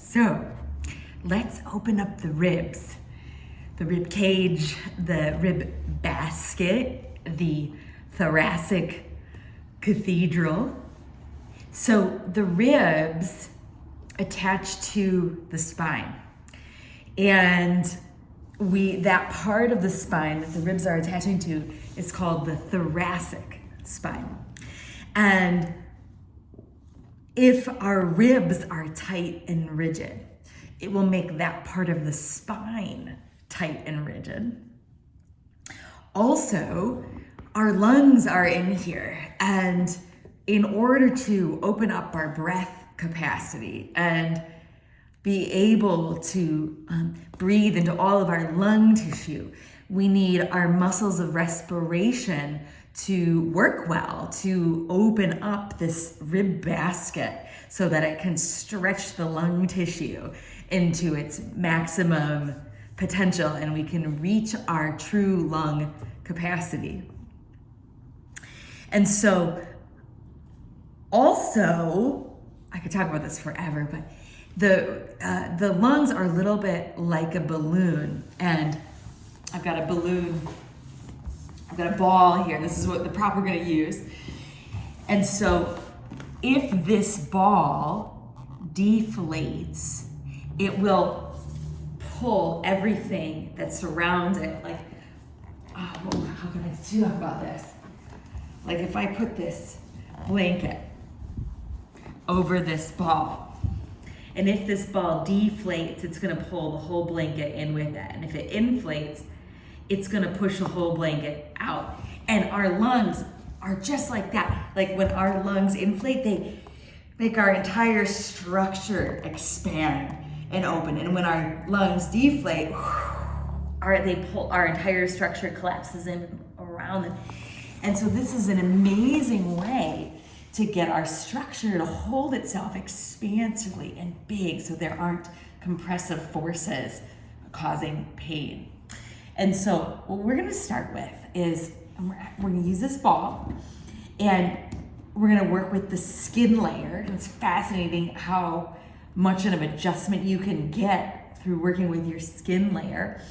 So let's open up the ribs, the rib cage, the rib basket, the thoracic cathedral. So the ribs attach to the spine, and that part of the spine that the ribs are attaching to is called the thoracic spine. And if our ribs are tight and rigid, it will make that part of the spine tight and rigid. Also, our lungs are in here, and in order to open up our breath capacity and be able to breathe into all of our lung tissue, we need our muscles of respiration to work well, to open up this rib basket so that it can stretch the lung tissue into its maximum potential and we can reach our true lung capacity. And so also, I could talk about this forever, but the lungs are a little bit like a balloon, and I've got a ball here. This is what the prop we're gonna use. And so if this ball deflates, it will pull everything that surrounds it. Like, how can I talk about this? Like if I put this blanket over this ball, and if this ball deflates, it's gonna pull the whole blanket in with it. And if it inflates, it's gonna push the whole blanket out. And our lungs are just like that. Like when our lungs inflate, they make our entire structure expand and open. And when our lungs deflate, our entire structure collapses in around them. And so this is an amazing way to get our structure to hold itself expansively and big so there aren't compressive forces causing pain. And so what we're gonna start with is we're gonna use this ball and we're gonna work with the skin layer. It's fascinating how much of an adjustment you can get through working with your skin layer.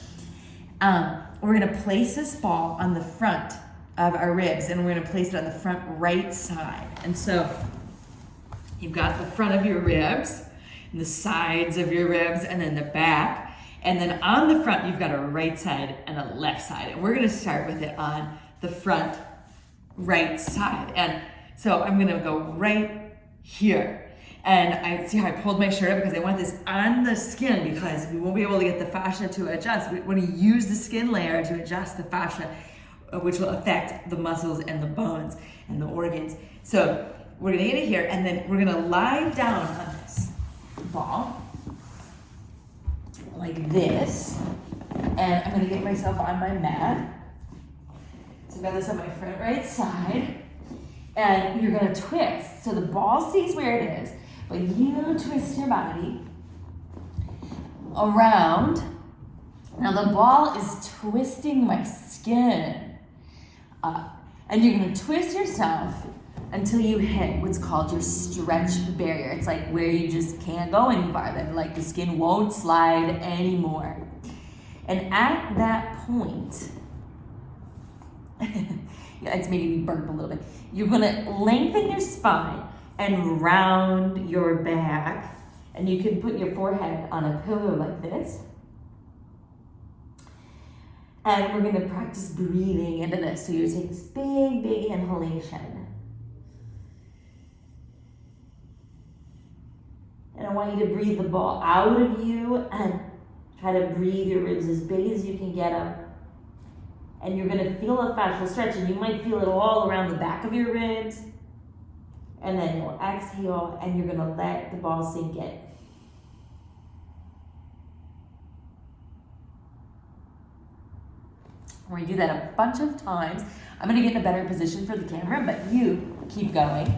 We're gonna place this ball on the front of our ribs, and we're gonna place it on the front right side. And so you've got the front of your ribs, and the sides of your ribs, and then the back. And then on the front, you've got a right side and a left side. And we're gonna start with it on the front right side. And so I'm gonna go right here. And I see how I pulled my shirt up because I want this on the skin because we won't be able to get the fascia to adjust. We want to use the skin layer to adjust the fascia, which will affect the muscles and the bones and the organs. So we're gonna get it here, and then we're gonna lie down on this ball like this, and I'm gonna get myself on my mat. So I've got this on my front right side, and you're gonna twist. So the ball stays where it is, but you twist your body around. Now the ball is twisting my skin up, and you're gonna twist yourself until you hit what's called your stretch barrier. It's like where you just can't go any farther, like the skin won't slide anymore. And at that point, yeah, it's making me burp a little bit. You're gonna lengthen your spine and round your back, and you can put your forehead on a pillow like this. And we're gonna practice breathing into this. So you take this big, big inhalation. And I want you to breathe the ball out of you and try to breathe your ribs as big as you can get them. And you're gonna feel a fascial stretch, and you might feel it all around the back of your ribs. And then you'll exhale, and you're gonna let the ball sink in. We're gonna do that a bunch of times. I'm gonna get in a better position for the camera, but you keep going.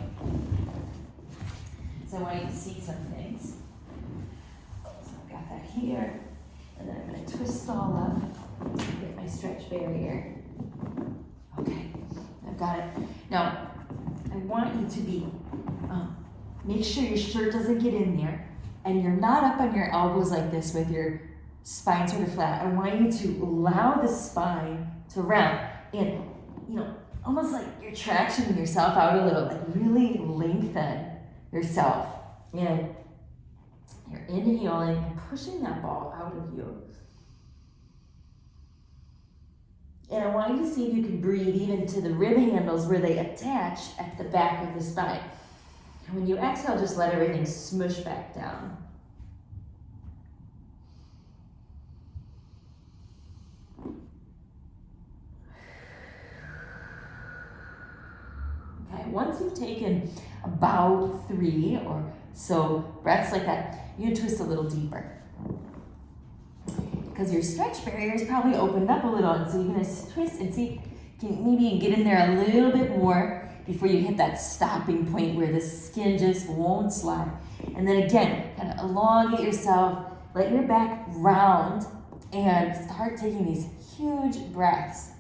So I want you to see some things. So I've got that here, and then I'm gonna twist all up, get my stretch barrier. Okay, I've got it. Now, I want you to be, make sure your shirt doesn't get in there, and you're not up on your elbows like this with your spine sort of flat. I want you to allow the spine to round and, almost like you're tractioning yourself out a little, like really lengthen yourself. And you're inhaling and pushing that ball out of you. And I want you to see if you can breathe even to the rib handles where they attach at the back of the spine. And when you exhale, just let everything smush back down. Okay, once you've taken about 3 or so breaths like that, you twist a little deeper. Because your stretch barrier is probably opened up a little, and so you're going to twist and see, maybe you can get in there a little bit more before you hit that stopping point where the skin just won't slide. And then again, kind of elongate yourself, let your back round, and start taking these huge breaths.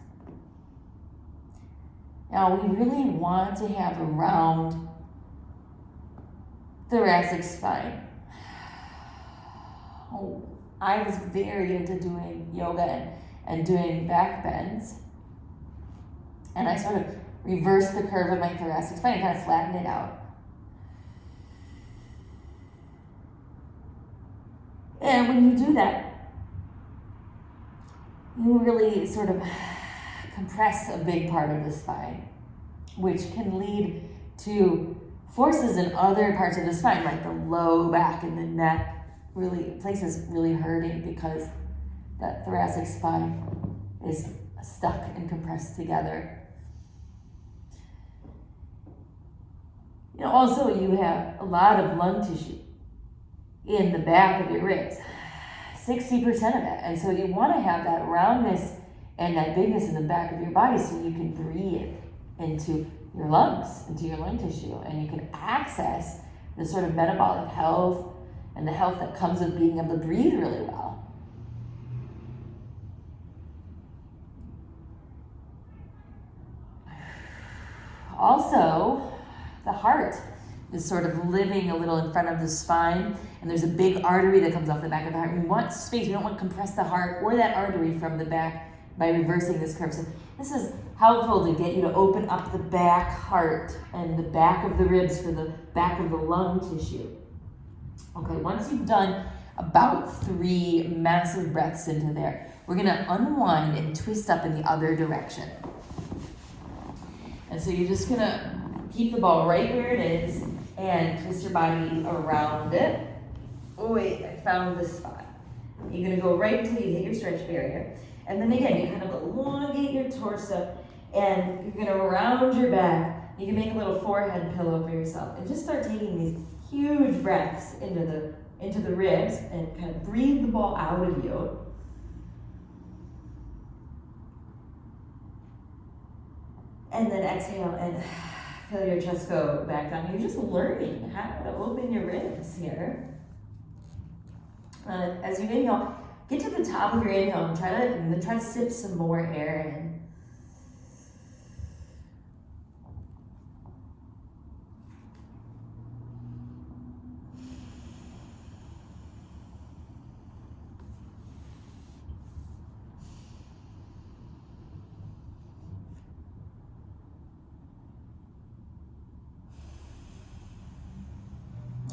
Now, we really want to have a round thoracic spine. I was very into doing yoga and doing back bends. And I sort of reversed the curve of my thoracic spine and kind of flattened it out. And when you do that, you really sort of compress a big part of the spine, which can lead to forces in other parts of the spine, like the low back and the neck, places really hurting because that thoracic spine is stuck and compressed together. Also you have a lot of lung tissue in the back of your ribs, 60% of it. And so you want to have that roundness and that bigness in the back of your body so you can breathe into your lungs, into your lung tissue, and you can access the sort of metabolic health and the health that comes with being able to breathe really well. Also, the heart is sort of living a little in front of the spine, and there's a big artery that comes off the back of the heart. We want space. We don't want to compress the heart or that artery from the back by reversing this curve. So this is helpful to get you to open up the back heart and the back of the ribs for the back of the lung tissue. Okay, once you've done about 3 massive breaths into there, we're gonna unwind and twist up in the other direction. And so you're just gonna keep the ball right where it is and twist your body around it. Oh wait, I found this spot. You're gonna go right until you hit your stretch barrier. And then again, you kind of elongate your torso and you're gonna round your back. You can make a little forehead pillow for yourself and just start taking these huge breaths into the ribs and kind of breathe the ball out of you. And then exhale and feel your chest go back down. You're just learning how to open your ribs here. As you inhale, get to the top of your inhale and try to sip some more air in.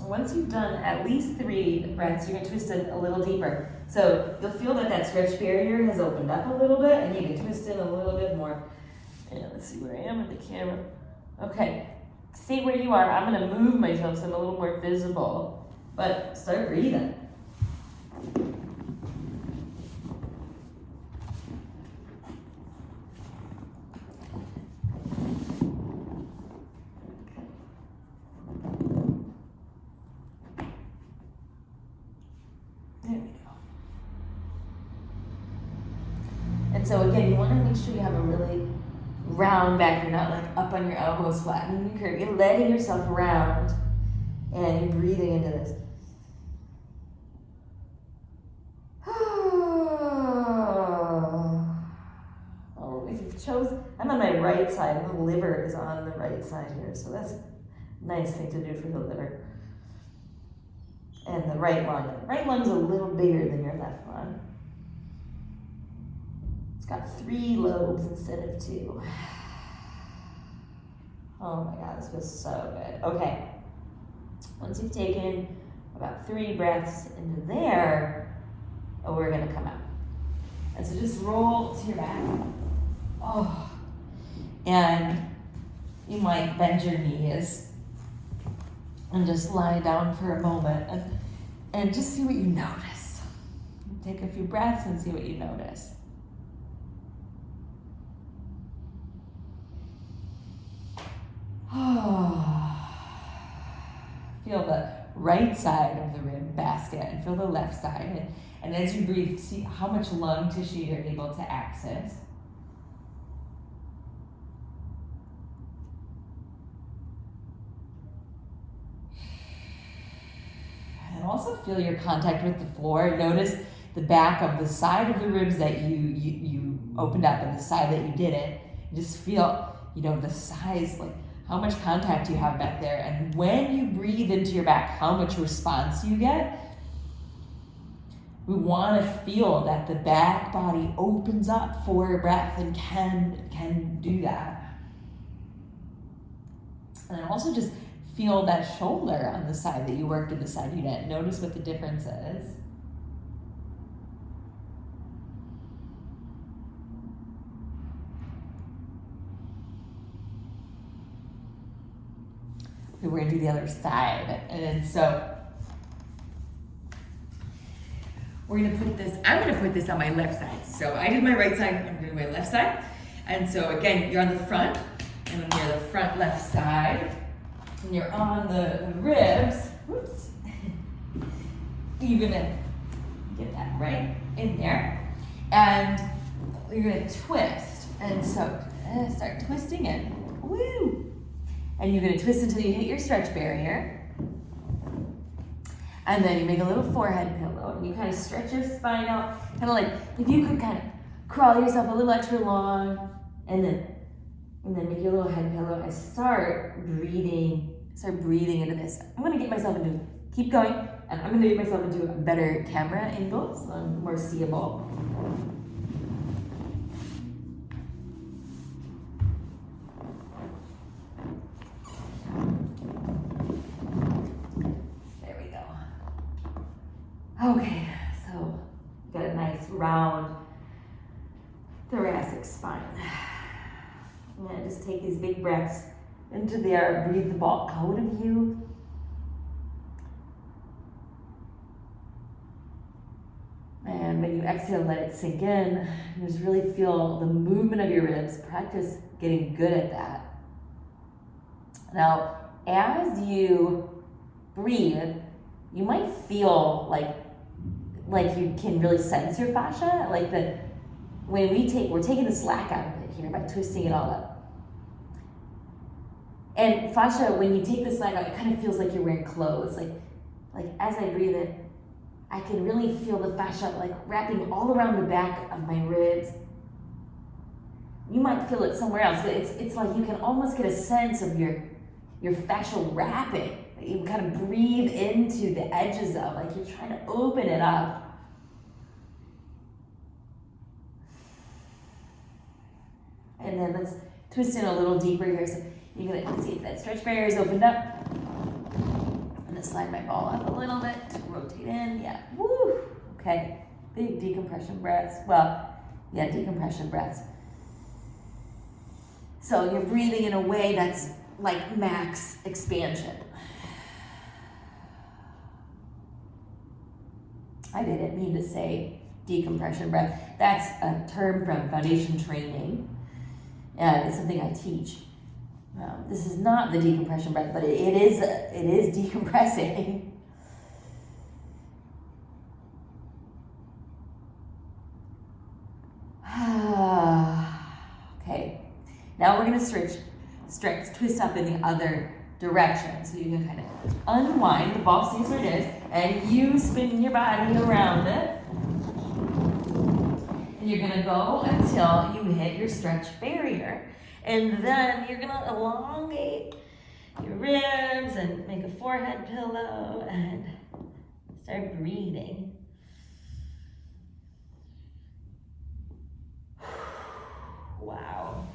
Once you've done at least 3 breaths, you're going to twist it a little deeper. So you'll feel that stretch barrier has opened up a little bit, and you can twist in a little bit more. And let's see where I am in the camera. Okay, stay where you are. I'm going to move myself so I'm a little more visible, but start breathing. So again, you want to make sure you have a really round back. You're not like up on your elbows, flattening your curve. You're letting yourself round and you're breathing into this. Oh, if you've chosen, I'm on my right side. The liver is on the right side here, so that's a nice thing to do for the liver. And the right lung. The right lung's a little bigger than your left lung. It's got 3 lobes instead of 2. Oh my God, this feels so good. Okay. Once you've taken about 3 breaths into there, we're gonna come out. And so just roll to your back. Oh. And you might bend your knees and just lie down for a moment and just see what you notice. Take a few breaths and see what you notice. Feel the right side of the rib basket and feel the left side. And as you breathe, see how much lung tissue you're able to access. And also feel your contact with the floor. Notice the back of the side of the ribs that you opened up and the side that you didn't. Just feel, the size, like how much contact you have back there. And when you breathe into your back, how much response you get. We want to feel that the back body opens up for a breath and can do that. And then also just feel that shoulder on the side that you worked and the side you didn't. Notice what the difference is. Okay, we're gonna do the other side. And so we're gonna put this, I'm gonna put this on my left side. So I did my right side, I'm doing my left side. And so again, you're on the front, and then you're the front left side. And you're on the ribs, whoops. You're gonna get that right in there. And you're gonna twist. And so start twisting it, woo. And you're gonna twist until you hit your stretch barrier. And then you make a little forehead pillow and you kind of stretch your spine out. Kind of like, if you could kind of crawl yourself a little extra long and then make your little head pillow and start breathing into this. I'm gonna get myself into, keep going, and I'm gonna get myself into a better camera angle so I'm more seeable. There we go. Okay, so got a nice round thoracic spine. I'm gonna just take these big breaths into the air, breathe the ball out of you. And when you exhale, let it sink in. Just really feel the movement of your ribs. Practice getting good at that. Now, as you breathe, you might feel like you can really sense your fascia. Like we're taking the slack out of it here by twisting it all up. And fascia, when you take the slack out, it kind of feels like you're wearing clothes. Like as I breathe in, I can really feel the fascia like wrapping all around the back of my ribs. You might feel it somewhere else, but it's like you can almost get a sense of your fascial wrapping. You kind of breathe into the edges of, like you're trying to open it up. And then let's twist in a little deeper here. So you're gonna see if that stretch barrier is opened up. I'm gonna slide my ball up a little bit to rotate in. Yeah, woo. Okay, big decompression breaths. Decompression breaths. So you're breathing in a way that's like max expansion. I didn't mean to say decompression breath. That's a term from foundation training. And it's something I teach. This is not the decompression breath, but it is decompressing. Okay, now we're gonna twist up in the other direction. So you can kind of unwind, the ball stays where it is, and you spin your body around it. And you're gonna go until you hit your stretch barrier. And then you're gonna elongate your ribs and make a forehead pillow and Start breathing. Wow.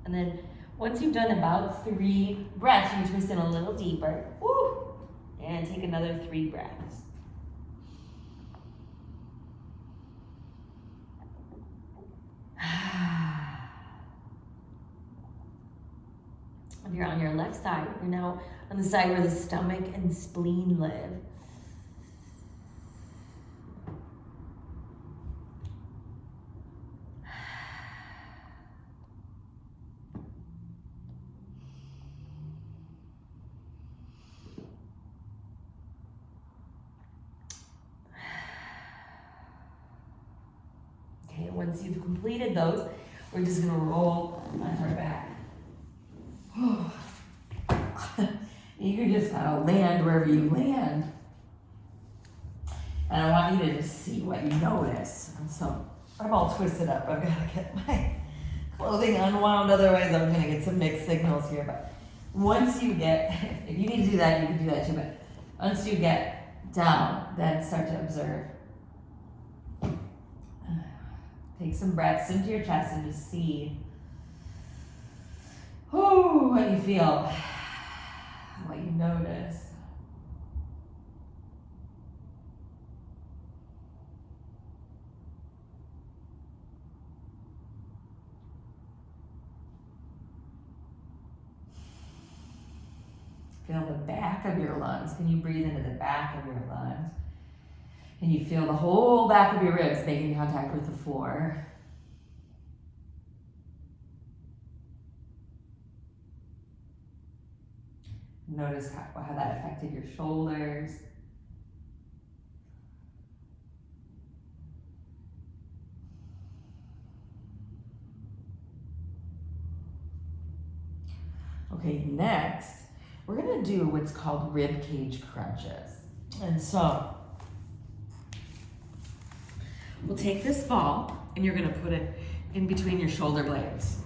And then once you've done about 3 breaths, you can twist in a little deeper. Woo! And take another 3 breaths. If you're on your left side, you're now on the side where the stomach and spleen live. Okay, once you've completed those, we're just gonna roll onto our back. You can just kind of land wherever you land. And I want you to just see what you notice. And so I'm all twisted up. I've got to get my clothing unwound, otherwise I'm gonna get some mixed signals here. But once you get, if you need to do that, you can do that too. But once you get down, then start to observe. Take some breaths into your chest and just see what you feel, what you notice. Feel the back of your lungs. Can you breathe into the back of your lungs? Can you feel the whole back of your ribs making contact with the floor? Notice how that affected your shoulders. Okay, next, we're gonna do what's called rib cage crunches. And so, we'll take this ball and you're gonna put it in between your shoulder blades.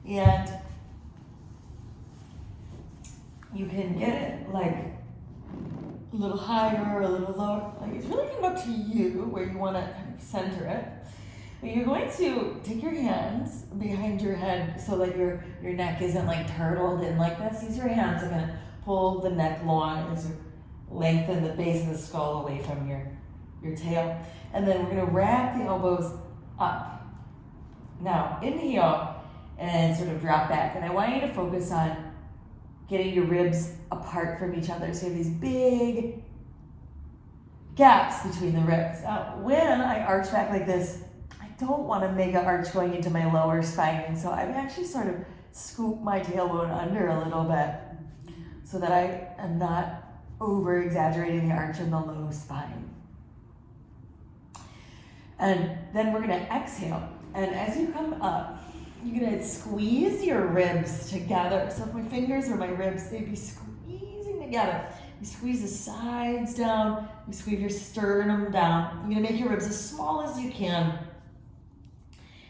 And you can get it like a little higher or a little lower. Like it's really kind of up to you where you want to kind of center it. But you're going to take your hands behind your head so that your neck isn't like turtled in like this. Use your hands and gonna pull the neck long as you lengthen the base of the skull away from your tail. And then we're gonna wrap the elbows up. Now inhale and sort of drop back. And I want you to focus on getting your ribs apart from each other. So you have these big gaps between the ribs. Now, when I arch back like this, I don't want a mega arch going into my lower spine. And so I actually sort of scoop my tailbone under a little bit so that I am not over exaggerating the arch in the low spine. And then we're gonna exhale. And as you come up, you're gonna squeeze your ribs together. So if my fingers or my ribs, they'd be squeezing together. You squeeze the sides down, you squeeze your sternum down. You're gonna make your ribs as small as you can.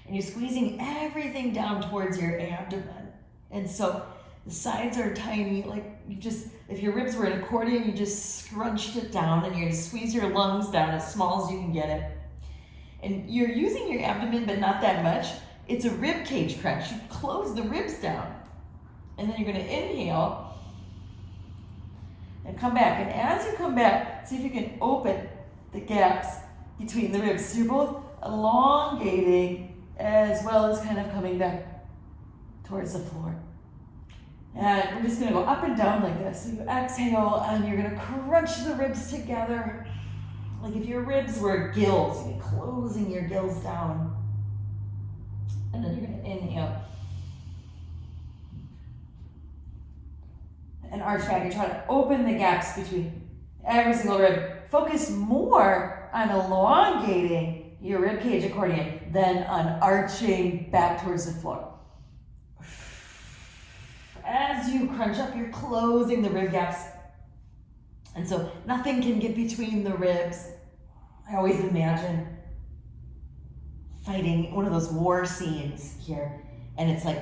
And you're squeezing everything down towards your abdomen. And so the sides are tiny, like you just, if your ribs were an accordion, you just scrunched it down and you're gonna squeeze your lungs down as small as you can get it. And you're using your abdomen, but not that much. It's a rib cage crunch. You close the ribs down. And then you're gonna inhale and come back. And as you come back, see if you can open the gaps between the ribs. So you're both elongating as well as kind of coming back towards the floor. And we're just gonna go up and down like this. So you exhale and you're gonna crunch the ribs together. Like if your ribs were gills, you'd be closing your gills down. And then you're gonna inhale. And arch back and try to open the gaps between every single rib. Focus more on elongating your rib cage accordion than on arching back towards the floor. As you crunch up, you're closing the rib gaps. And so nothing can get between the ribs. I always imagine fighting one of those war scenes here. And it's like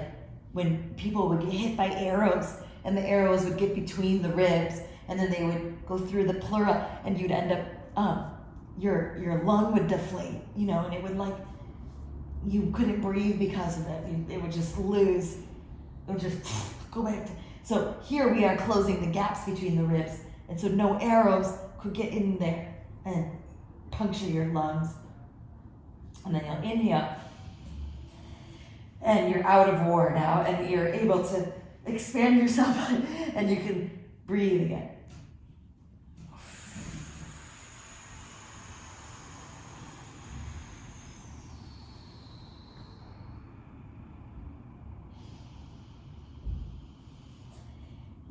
when people would get hit by arrows and the arrows would get between the ribs and then they would go through the pleura and you'd end up, your lung would deflate, you know, and it would like, you couldn't breathe because of it. It would just lose, it would just go back to, so here we are closing the gaps between the ribs. And so no arrows could get in there and puncture your lungs. And then you'll inhale. And you're out of war now. And you're able to expand yourself and you can breathe again.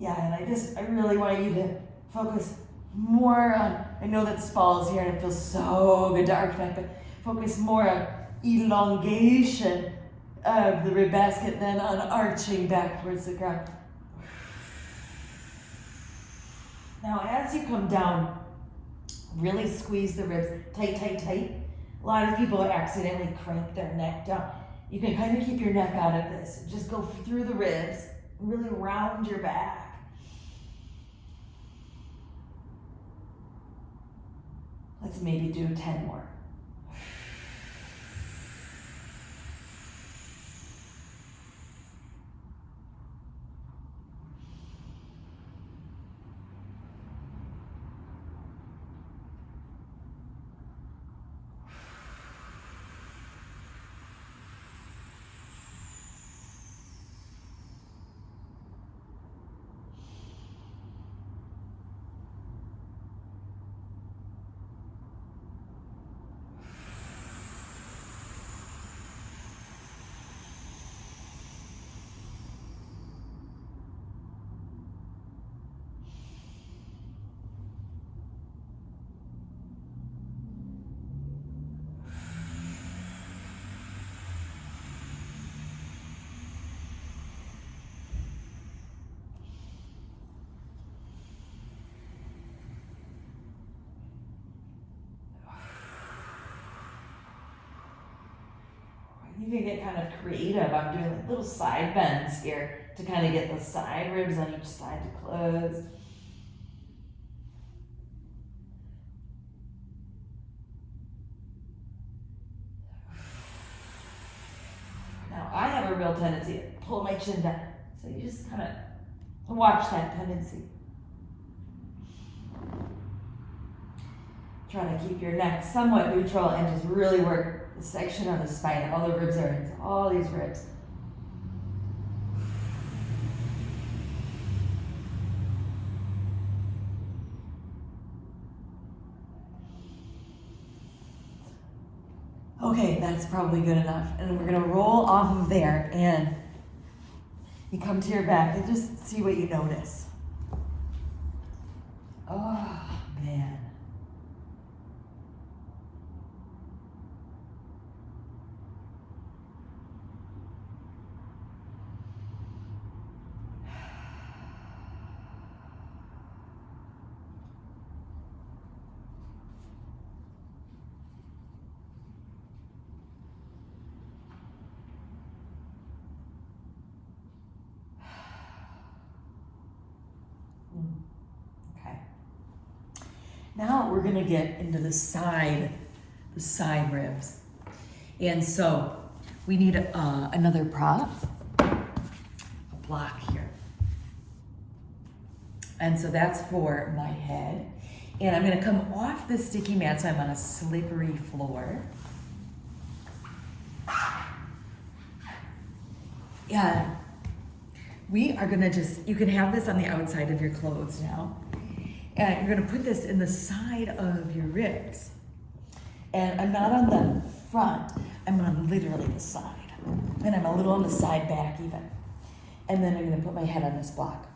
Yeah, and I really want you to focus more on, I know that spalls here and it feels so good to arch back, but focus more on elongation of the rib basket than on arching back towards the ground. Now, as you come down, really squeeze the ribs tight, tight, tight. A lot of people accidentally crank their neck down. You can kind of keep your neck out of this. Just go through the ribs, really round your back. Let's maybe do 10 more. You can get kind of creative. I'm doing like little side bends here to kind of get the side ribs on each side to close. Now I have a real tendency to pull my chin down. So you just kind of watch that tendency. Trying to keep your neck somewhat neutral and just really work the section of the spine that all the ribs are in. All these ribs. Okay, that's probably good enough. And we're gonna roll off of there and you come to your back and just see what you notice. Oh, man. Okay. Now we're gonna get into the side ribs. And so we need another prop, a block here. And so that's for my head. And I'm gonna come off the sticky mat so I'm on a slippery floor. Yeah. We are gonna you can have this on the outside of your clothes now. And you're gonna put this in the side of your ribs. And I'm not on the front, I'm on literally the side. And I'm a little on the side back even. And then I'm gonna put my head on this block.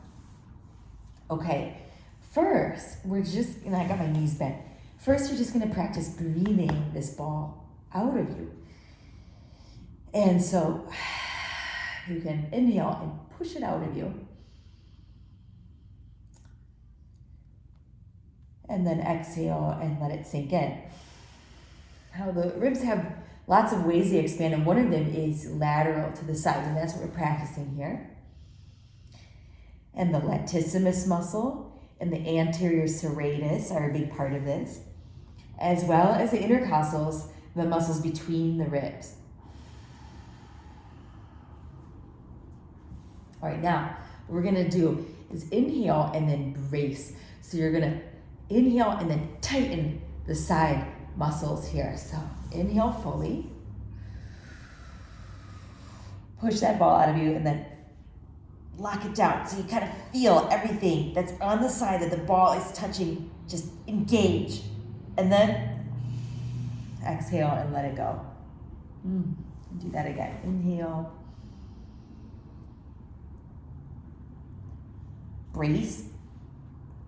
Okay, first, and I got my knees bent. First, you're just gonna practice breathing this ball out of you. And so you can inhale and push it out of you. And then exhale and let it sink in. Now the ribs have lots of ways they expand, and one of them is lateral to the sides, and that's what we're practicing here. And the latissimus muscle and the anterior serratus are a big part of this, as well as the intercostals, the muscles between the ribs. All right, now what we're gonna do is inhale and then brace. So you're gonna inhale and then tighten the side muscles here. So inhale fully. Push that ball out of you and then lock it down. So you kind of feel everything that's on the side that the ball is touching, just engage. And then exhale and let it go. Do that again. Inhale. Brace.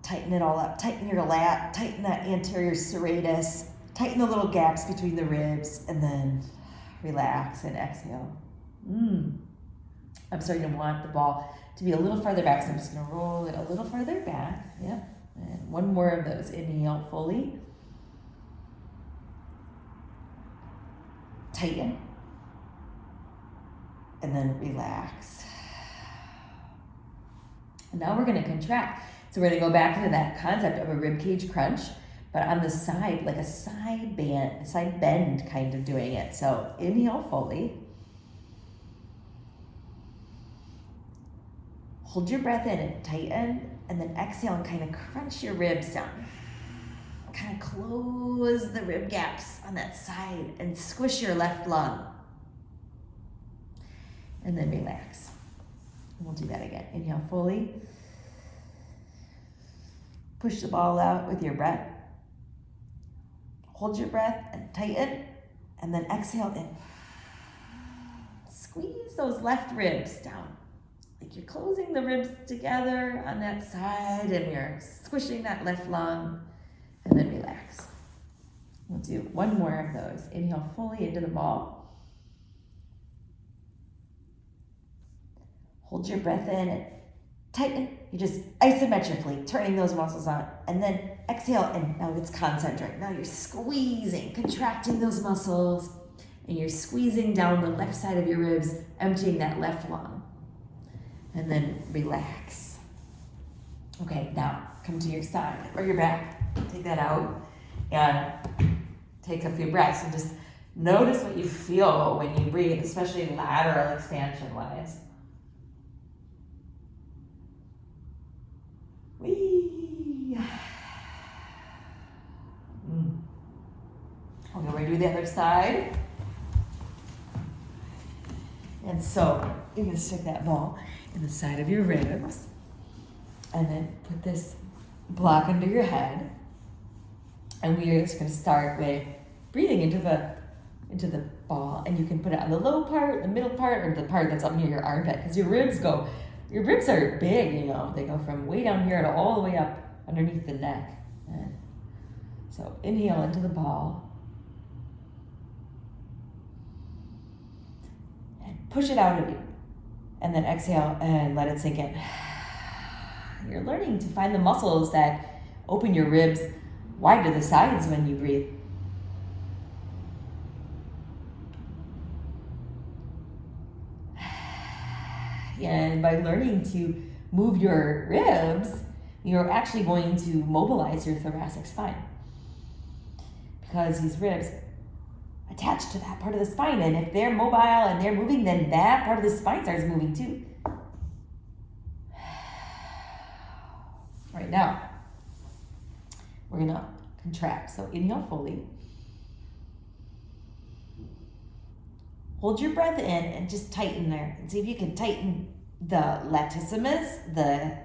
Tighten it all up. Tighten your lat. Tighten that anterior serratus. Tighten the little gaps between the ribs. And then relax and exhale. I'm starting to want the ball to be a little farther back, so I'm just going to roll it a little farther back. Yep. And one more of those. Inhale fully. Tighten. And then relax. And now we're going to contract. So we're going to go back into that concept of a rib cage crunch, but on the side, like a side bend kind of doing it. So inhale fully. Hold your breath in and tighten, and then exhale and kind of crunch your ribs down. Kind of close the rib gaps on that side and squish your left lung. And then relax. We'll do that again. Inhale fully. Push the ball out with your breath. Hold your breath and tighten, and then exhale in. Squeeze those left ribs down. Like you're closing the ribs together on that side and you're squishing that left lung, and then relax. We'll do one more of those. Inhale fully into the ball. Hold your breath in and tighten. You're just isometrically turning those muscles on, and then exhale, and now it's concentric. Now you're squeezing, contracting those muscles, and you're squeezing down the left side of your ribs, emptying that left lung. And then relax. Okay, now come to your side or your back. Take that out and take a few breaths and just notice what you feel when you breathe, especially lateral expansion wise. Whee! Okay, we're gonna do the other side. And so you're gonna stick that ball in the side of your ribs, and then put this block under your head, and we are just going to start with breathing into the ball, and you can put it on the low part, the middle part, or the part that's up near your armpit, because your ribs are big, they go from way down here to all the way up underneath the neck. And so inhale into the ball and push it out of you. And then exhale and let it sink in. You're learning to find the muscles that open your ribs wide to the sides when you breathe. And by learning to move your ribs, you're actually going to mobilize your thoracic spine, because these ribs attached to that part of the spine, and if they're mobile and they're moving, then that part of the spine starts moving too. Right now, we're gonna contract. So inhale fully. Hold your breath in and just tighten there. And see if you can tighten the latissimus, the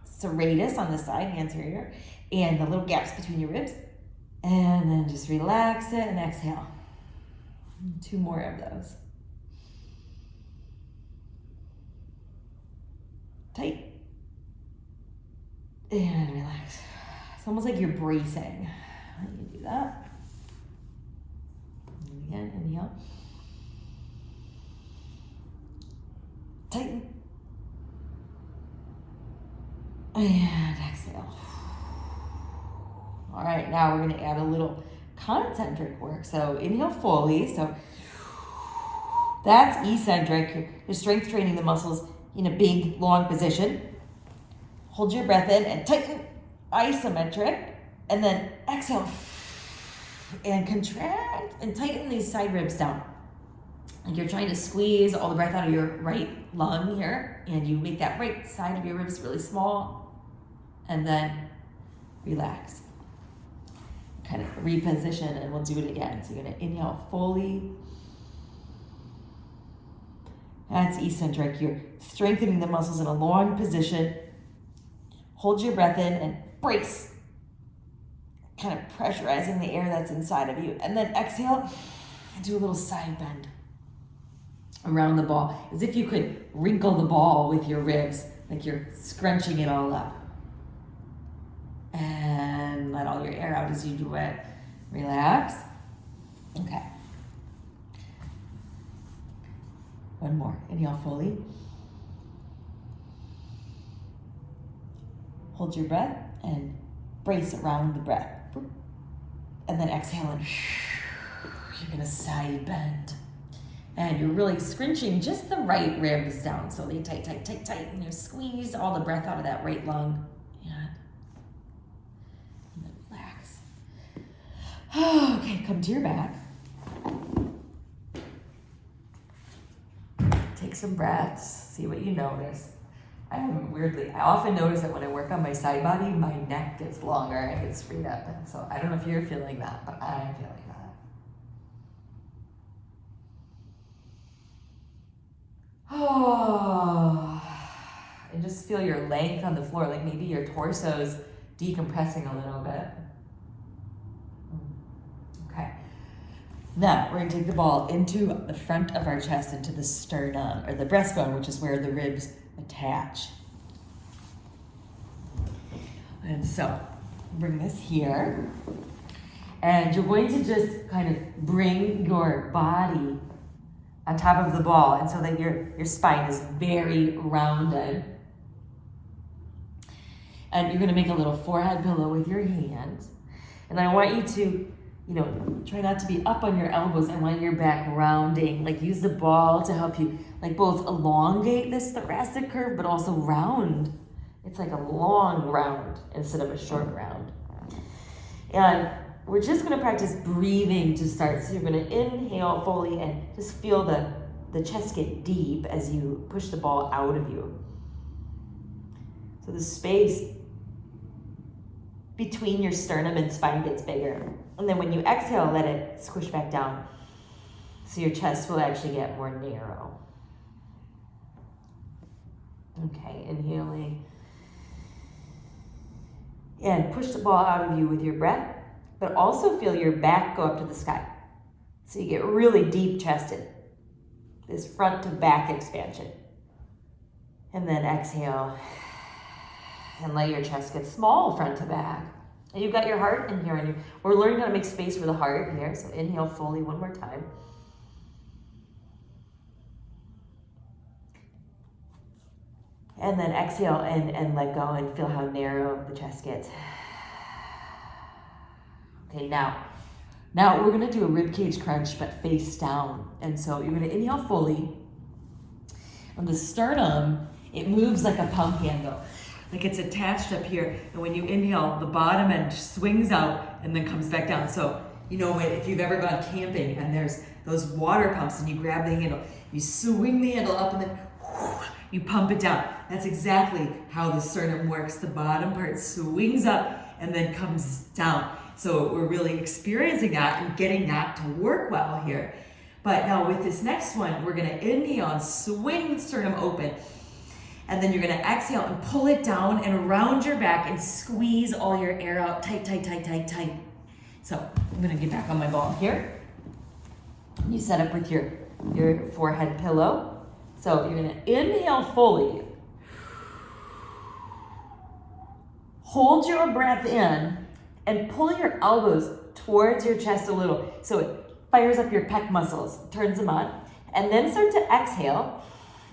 serratus on the side, anterior, and the little gaps between your ribs. And then just relax it and exhale. 2 more of those. Tight. And relax. It's almost like you're bracing. You can do that. And again, inhale. Tighten. And exhale. All right, now we're gonna add a little concentric work. So inhale fully. So that's eccentric. You're strength training the muscles in a big, long position. Hold your breath in and tighten. Isometric. And then exhale. And contract and tighten these side ribs down. Like you're trying to squeeze all the breath out of your right lung here. And you make that right side of your ribs really small. And then relax. Kind of reposition, and we'll do it again. So you're gonna inhale fully. That's eccentric. You're strengthening the muscles in a long position. Hold your breath in and brace. Kind of pressurizing the air that's inside of you. And then exhale and do a little side bend around the ball, as if you could wrinkle the ball with your ribs, like you're scrunching it all up. And let all your air out as you do it. Relax. Okay. One more. Inhale fully. Hold your breath and brace around the breath. And then exhale and you're gonna side bend. And you're really scrunching just the right ribs down. So they tight, tight, tight, tight. And you squeeze all the breath out of that right lung. And then relax. Okay, come to your back. Take some breaths. See what you notice. I often notice that when I work on my side body, my neck gets longer and gets freed up. And so I don't know if you're feeling that, but I'm feeling that. Oh, and just feel your length on the floor, like maybe your torso's decompressing a little bit. Okay. Now we're gonna take the ball into the front of our chest, into the sternum, or the breastbone, which is where the ribs attach. And so bring this here, and you're going to just kind of bring your body on top of the ball, and so that your spine is very rounded. And you're gonna make a little forehead pillow with your hands. And I want you to, try not to be up on your elbows. I want your back rounding. Like use the ball to help you, like both elongate this thoracic curve, but also round. It's like a long round instead of a short round. And we're just gonna practice breathing to start. So you're gonna inhale fully and just feel the chest get deep as you push the ball out of you. So the space between your sternum and spine gets bigger. And then when you exhale, let it squish back down. So your chest will actually get more narrow. Okay, inhaling. And push the ball out of you with your breath, but also feel your back go up to the sky. So you get really deep chested. This front to back expansion. And then exhale. And let your chest get small front to back. And you've got your heart in here. And we're learning how to make space for the heart here. So inhale fully one more time. And then exhale and let go and feel how narrow the chest gets. Okay, now we're gonna do a ribcage crunch, but face down. And so you're gonna inhale fully. On the sternum, it moves like a pump handle. Like it's attached up here. And when you inhale, the bottom end swings out and then comes back down. So, if you've ever gone camping and there's those water pumps and you grab the handle, you swing the handle up and then you pump it down. That's exactly how the sternum works. The bottom part swings up and then comes down. So we're really experiencing that and getting that to work well here. But now with this next one, we're gonna inhale and swing the sternum open. And then you're gonna exhale and pull it down and around your back and squeeze all your air out. Tight, tight, tight, tight, tight. So I'm gonna get back on my ball here. You set up with your forehead pillow. So you're gonna inhale fully. Hold your breath in and pull your elbows towards your chest a little so it fires up your pec muscles, turns them on, and then start to exhale.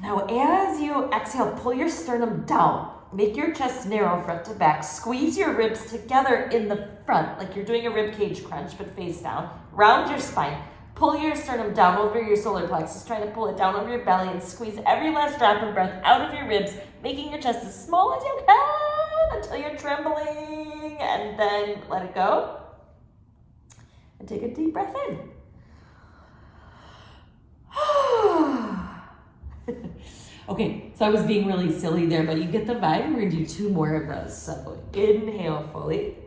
Now, as you exhale, pull your sternum down. Make your chest narrow front to back. Squeeze your ribs together in the front, like you're doing a rib cage crunch, but face down. Round your spine. Pull your sternum down over your solar plexus. Try to pull it down over your belly and squeeze every last drop of breath out of your ribs, making your chest as small as you can until you're trembling, and then let it go. And take a deep breath in. Okay, so I was being really silly there, but you get the vibe. We're gonna do 2 more of those. So inhale fully.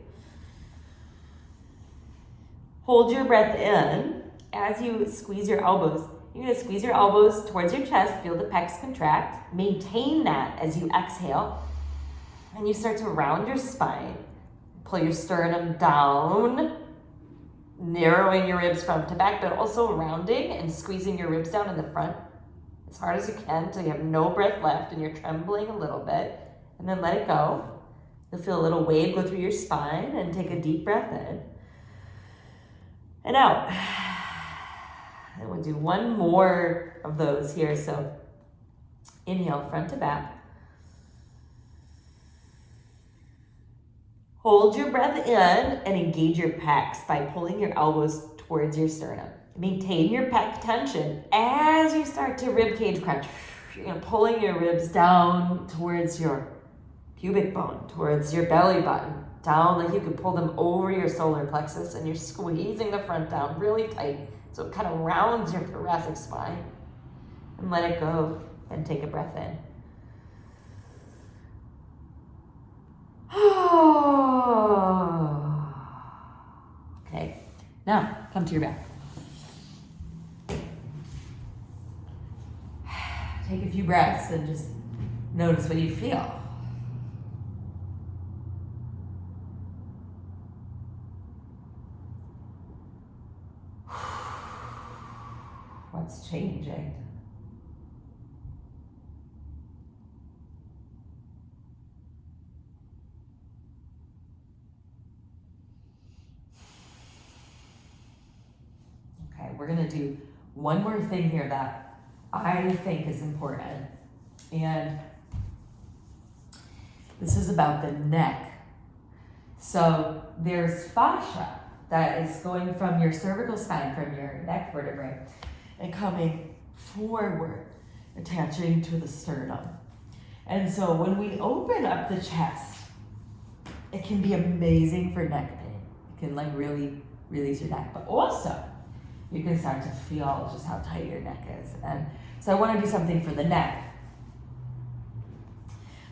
Hold your breath in. As you squeeze your elbows, you're gonna squeeze your elbows towards your chest, feel the pecs contract. Maintain that as you exhale. And you start to round your spine. Pull your sternum down, narrowing your ribs front to back, but also rounding and squeezing your ribs down in the front as hard as you can until you have no breath left and you're trembling a little bit. And then let it go. You'll feel a little wave go through your spine, and take a deep breath in and out. And we'll do 1 more of those here. So inhale front to back. Hold your breath in and engage your pecs by pulling your elbows towards your sternum. Maintain your pec tension as you start to rib cage crunch. You're pulling your ribs down towards your pubic bone, towards your belly button, down like you could pull them over your solar plexus, and you're squeezing the front down really tight so it kind of rounds your thoracic spine. And let it go and take a breath in. Okay, now come to your back. Take a few breaths and just notice what you feel. What's changing? Okay, we're gonna do 1 more thing here that I think is important. And this is about the neck. So there's fascia that is going from your cervical spine, from your neck vertebrae, and coming forward, attaching to the sternum. And so when we open up the chest, it can be amazing for neck pain. It can like really release your neck, but also you can start to feel just how tight your neck is. And so I want to do something for the neck.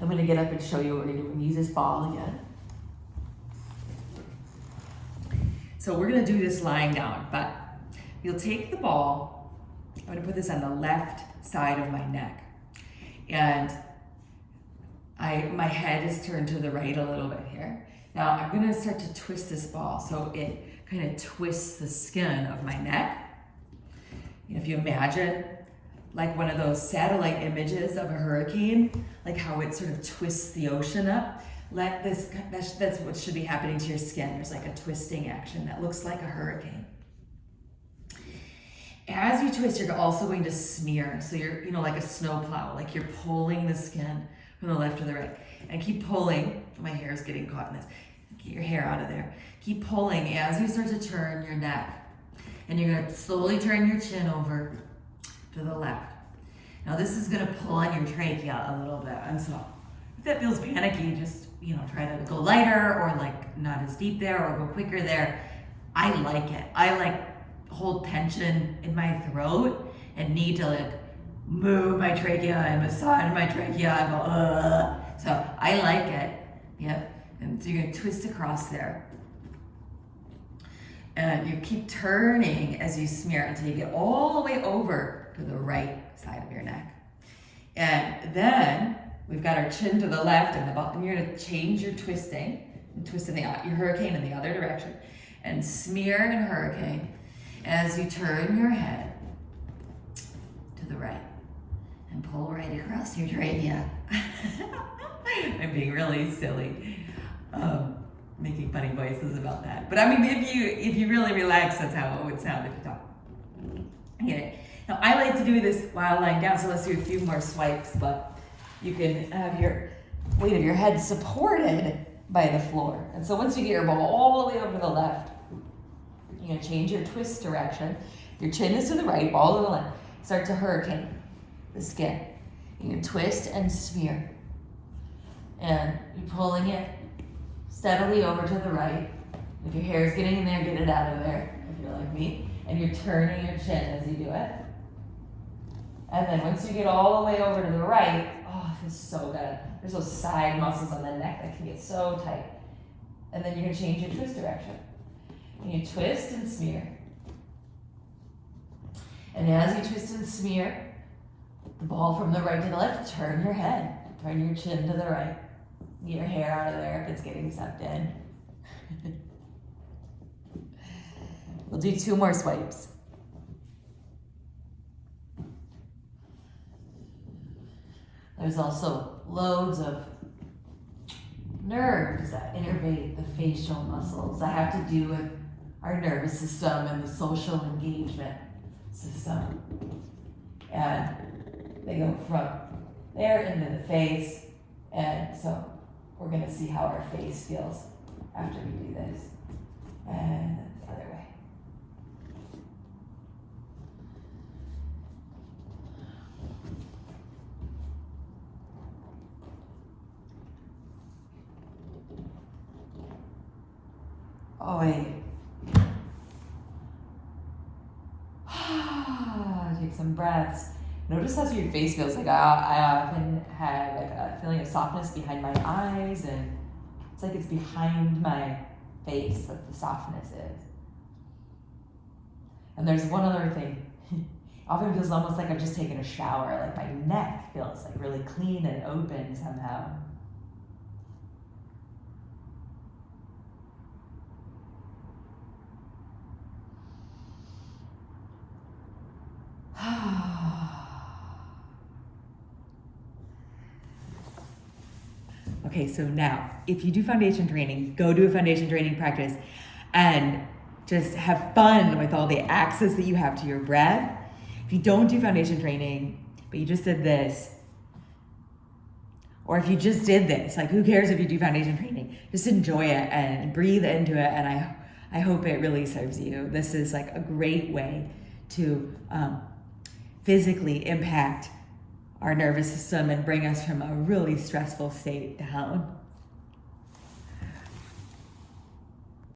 I'm going to get up and show you what we're going to do. We're going to use this ball again. So we're going to do this lying down, but you'll take the ball. I'm going to put this on the left side of my neck. And my head is turned to the right a little bit here. Now I'm going to start to twist this ball so it kind of twists the skin of my neck. If you imagine like one of those satellite images of a hurricane, like how it sort of twists the ocean up, that's what should be happening to your skin. There's like a twisting action that looks like a hurricane. As you twist, you're also going to smear. So you're, like a snowplow, like you're pulling the skin from the left to the right. And keep pulling. My hair is getting caught in this. Get your hair out of there. Keep pulling as you start to turn your neck. And you're going to slowly turn your chin over to the left. Now this is going to pull on your trachea a little bit. And so if that feels panicky, just, try to go lighter or like not as deep there or go quicker there. I like it. I like hold tension in my throat and need to like move my trachea and massage my trachea and go, ugh. So I like it. Yep. And so you're going to twist across there. And you keep turning as you smear until you get all the way over to the right side of your neck. And then we've got our chin to the left and the bottom. You're going to change your twisting and twist your hurricane in the other direction and smear and hurricane as you turn your head to the right and pull right across your trachea. I'm being really silly. making funny voices about that. But I mean, if you really relax, that's how it would sound if you talk. Okay. Now I like to do this while lying down, so let's do a few more swipes, but you can have your weight of your head supported by the floor. And so once you get your ball all the way over to the left, you're gonna change your twist direction. Your chin is to the right, ball to the left. Start to hurricane the skin. You're gonna twist and smear. And you're pulling it steadily over to the right. If your hair is getting in there, get it out of there, if you're like me. And you're turning your chin as you do it. And then once you get all the way over to the right, oh, it feels so good. There's those side muscles on the neck that can get so tight. And then you're gonna change your twist direction. And you twist and smear. And as you twist and smear, the ball from the right to the left, turn your head. Turn your chin to the right. Get your hair out of there if it's getting sucked in. We'll do 2 more swipes. There's also loads of nerves that innervate the facial muscles that have to do with our nervous system and the social engagement system. And they go from there into the face. And so we're going to see how our face feels after we do this. And then the other way. Oh, wait. Take some breaths. Notice how your face feels. Like I often have like a feeling of softness behind my eyes, and it's like it's behind my face that the softness is. And there's one other thing. It often feels almost like I've just taken a shower. Like my neck feels like really clean and open somehow. Okay, so now, if you do foundation training, go do a foundation training practice and just have fun with all the access that you have to your breath. If you don't do foundation training, but you just did this, or if you just did this, like who cares if you do foundation training? Just enjoy it and breathe into it, and I hope it really serves you. This is like a great way to physically impact our nervous system and bring us from a really stressful state down.